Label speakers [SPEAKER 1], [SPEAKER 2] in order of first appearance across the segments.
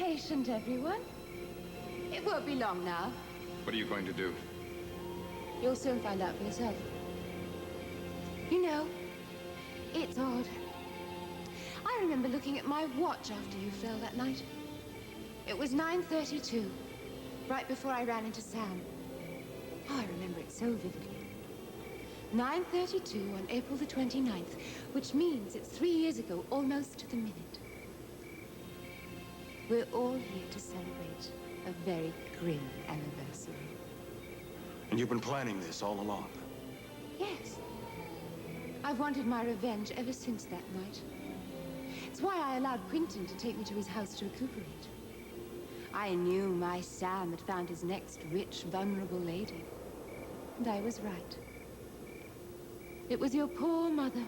[SPEAKER 1] patient, everyone. It won't be long now.
[SPEAKER 2] What are you going to do?
[SPEAKER 1] You'll soon find out for yourself. You know, it's odd. I remember looking at my watch after you fell that night. It was 9:32, right before I ran into Sam. Oh, I remember it so vividly. 9:32 on April the 29th, which means it's 3 years ago, almost to the minute. We're all here to celebrate a very grim anniversary.
[SPEAKER 3] And you've been planning this all along?
[SPEAKER 1] Yes. I've wanted my revenge ever since that night. It's why I allowed Quintin to take me to his house to recuperate. I knew my Sam had found his next rich, vulnerable lady. And I was right. It was your poor mother.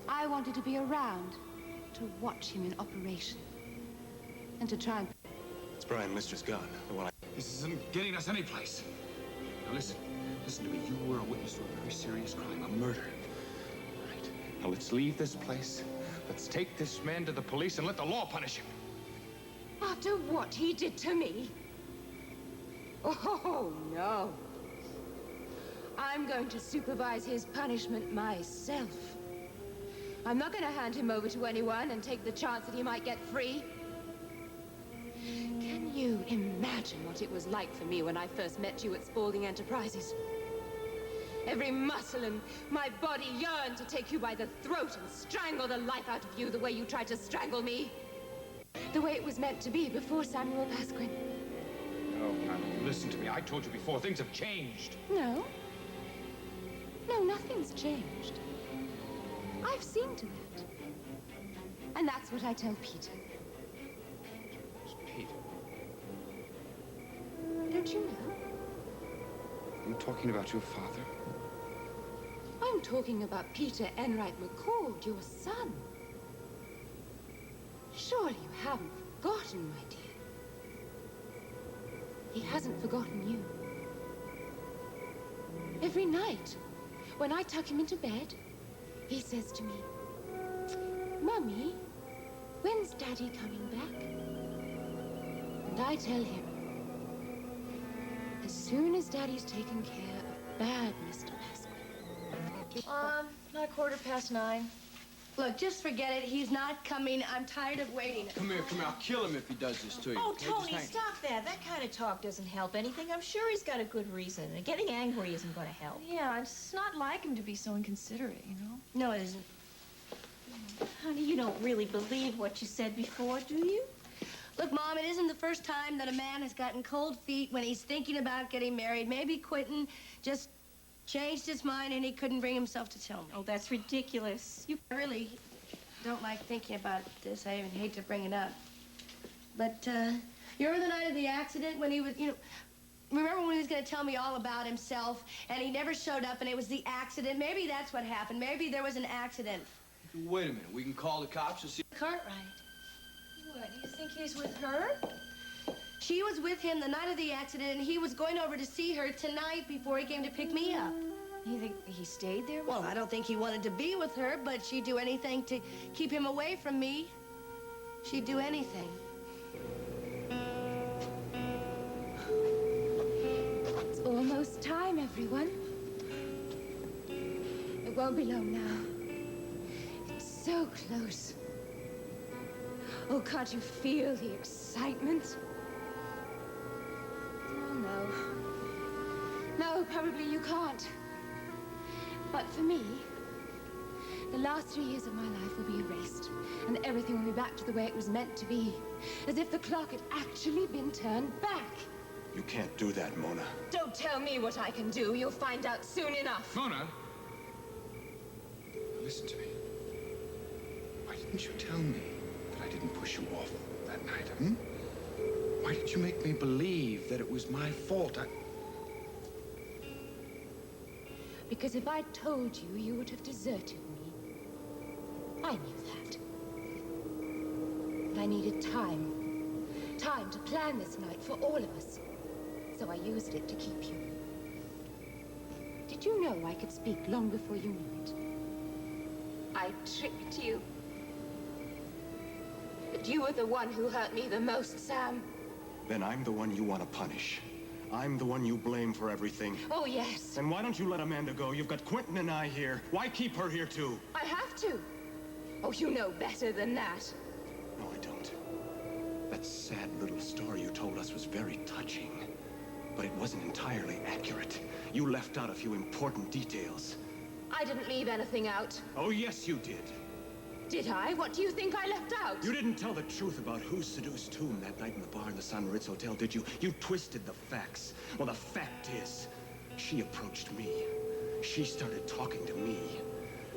[SPEAKER 1] I wanted to be around to watch him in operation. And to try and...
[SPEAKER 3] It's Brian Lister's gun, the one I...
[SPEAKER 2] This isn't getting us anyplace. Now listen to me. You were a witness to a very serious crime, a murder. All right, now let's leave this place. Let's take this man to the police and let the law punish him.
[SPEAKER 1] After what he did to me? Oh, no. I'm going to supervise his punishment myself. I'm not going to hand him over to anyone and take the chance that he might get free. Can you imagine what it was like for me when I first met you at Spaulding Enterprises? Every muscle in my body yearned to take you by the throat and strangle the life out of you the way you tried to strangle me. The way it was meant to be before Samuel Pasquin.
[SPEAKER 2] No, now listen to me. I told you before, things have changed.
[SPEAKER 1] No. No, nothing's changed. I've seen to that. And that's what I tell Peter.
[SPEAKER 2] Pete.
[SPEAKER 1] Don't you know?
[SPEAKER 2] Are you talking about your father?
[SPEAKER 1] I'm talking about Peter Enright McCord, your son. Surely you haven't forgotten, my dear. He hasn't forgotten you. Every night, when I tuck him into bed, he says to me, "Mummy, when's Daddy coming back?" And I tell him, as soon as Daddy's taken care of bad Mr. Pasquin.
[SPEAKER 4] Not 9:15.
[SPEAKER 5] Look, just forget it. He's not coming. I'm tired of waiting.
[SPEAKER 6] Come here. I'll kill him if he does this to you.
[SPEAKER 4] Oh,
[SPEAKER 6] Okay,
[SPEAKER 4] Tony,
[SPEAKER 6] just hang.
[SPEAKER 4] stop that. That kind of talk doesn't help anything. I'm sure he's got a good reason. And getting angry isn't going to help.
[SPEAKER 7] Yeah, it's not like him to be so inconsiderate, you know?
[SPEAKER 5] No, it isn't.
[SPEAKER 4] Honey, you don't really believe what you said before, do you?
[SPEAKER 5] Look, Mom, it isn't the first time that a man has gotten cold feet when he's thinking about getting married. Maybe Quintin just changed his mind and he couldn't bring himself to tell me.
[SPEAKER 4] Oh, that's ridiculous.
[SPEAKER 5] I really don't like thinking about this. I even hate to bring it up. But, you remember the night of the accident when he was, remember when he was going to tell me all about himself and he never showed up and it was the accident? Maybe that's what happened. Maybe there was an accident.
[SPEAKER 6] Wait a minute. We can call the cops and see.
[SPEAKER 5] Cartwright.
[SPEAKER 7] What, you think he's with her?
[SPEAKER 5] She was with him the night of the accident, and he was going over to see her tonight before he came to pick me up.
[SPEAKER 7] You think he stayed there?
[SPEAKER 5] Well, I don't think he wanted to be with her, but she'd do anything to keep him away from me. She'd do anything.
[SPEAKER 1] It's almost time, everyone. It won't be long now. It's so close. Oh, can't you feel the excitement? Oh, no. No, probably you can't. But for me, the last 3 years of my life will be erased, and everything will be back to the way it was meant to be, as if the clock had actually been turned back.
[SPEAKER 3] You can't do that, Mona.
[SPEAKER 1] Don't tell me what I can do. You'll find out soon enough.
[SPEAKER 2] Mona! Now listen to me. Why didn't you tell me that I didn't push you off that night, hmm? Why did you make me believe that it was my fault?
[SPEAKER 1] Because if I'd told you, you would have deserted me. I knew that. But I needed time. Time to plan this night for all of us. So I used it to keep you. Did you know I could speak long before you knew it? I tricked you. But You were the one who hurt me the most, Sam.
[SPEAKER 3] Then I'm the one you want to punish. I'm the one you blame for everything.
[SPEAKER 1] Oh, yes.
[SPEAKER 3] Then why don't you let Amanda go? You've got Quentin and I here. Why keep her here, too?
[SPEAKER 1] I have to. Oh, you know better than that.
[SPEAKER 3] No, I don't. That sad little story you told us was very touching. But it wasn't entirely accurate. You left out a few important details.
[SPEAKER 1] I didn't leave anything out.
[SPEAKER 3] Oh, yes, you did.
[SPEAKER 1] Did I? What do you think I left out?
[SPEAKER 3] You didn't tell the truth about who seduced whom that night in the bar in the San Ritz Hotel, did you? You twisted the facts. Well, the fact is, she approached me. She started talking to me.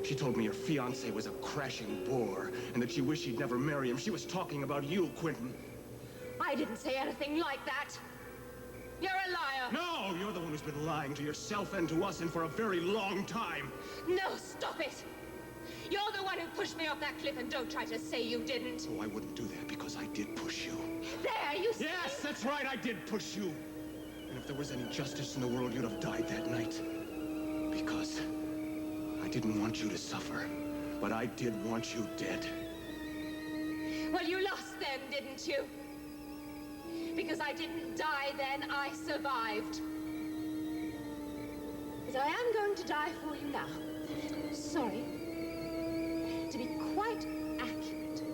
[SPEAKER 3] She told me her fiancé was a crashing bore, and that she wished she'd never marry him. She was talking about you, Quentin.
[SPEAKER 1] I didn't say anything like that. You're a liar.
[SPEAKER 3] No, you're the one who's been lying to yourself and to us, and for a very long time.
[SPEAKER 1] No, stop it. You're the one who pushed me off that cliff, and don't try to say you didn't.
[SPEAKER 3] Oh, I wouldn't do that because I did push you.
[SPEAKER 1] There, you see?
[SPEAKER 3] Yes, that's right, I did push you. And if there was any justice in the world, you'd have died that night. Because I didn't want you to suffer, but I did want you dead.
[SPEAKER 1] Well, you lost then, didn't you? Because I didn't die then, I survived. But I am going to die for you now. Sorry. To be quite accurate,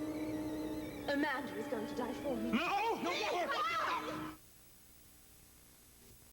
[SPEAKER 1] Amanda is going to die for me.
[SPEAKER 3] No! No more!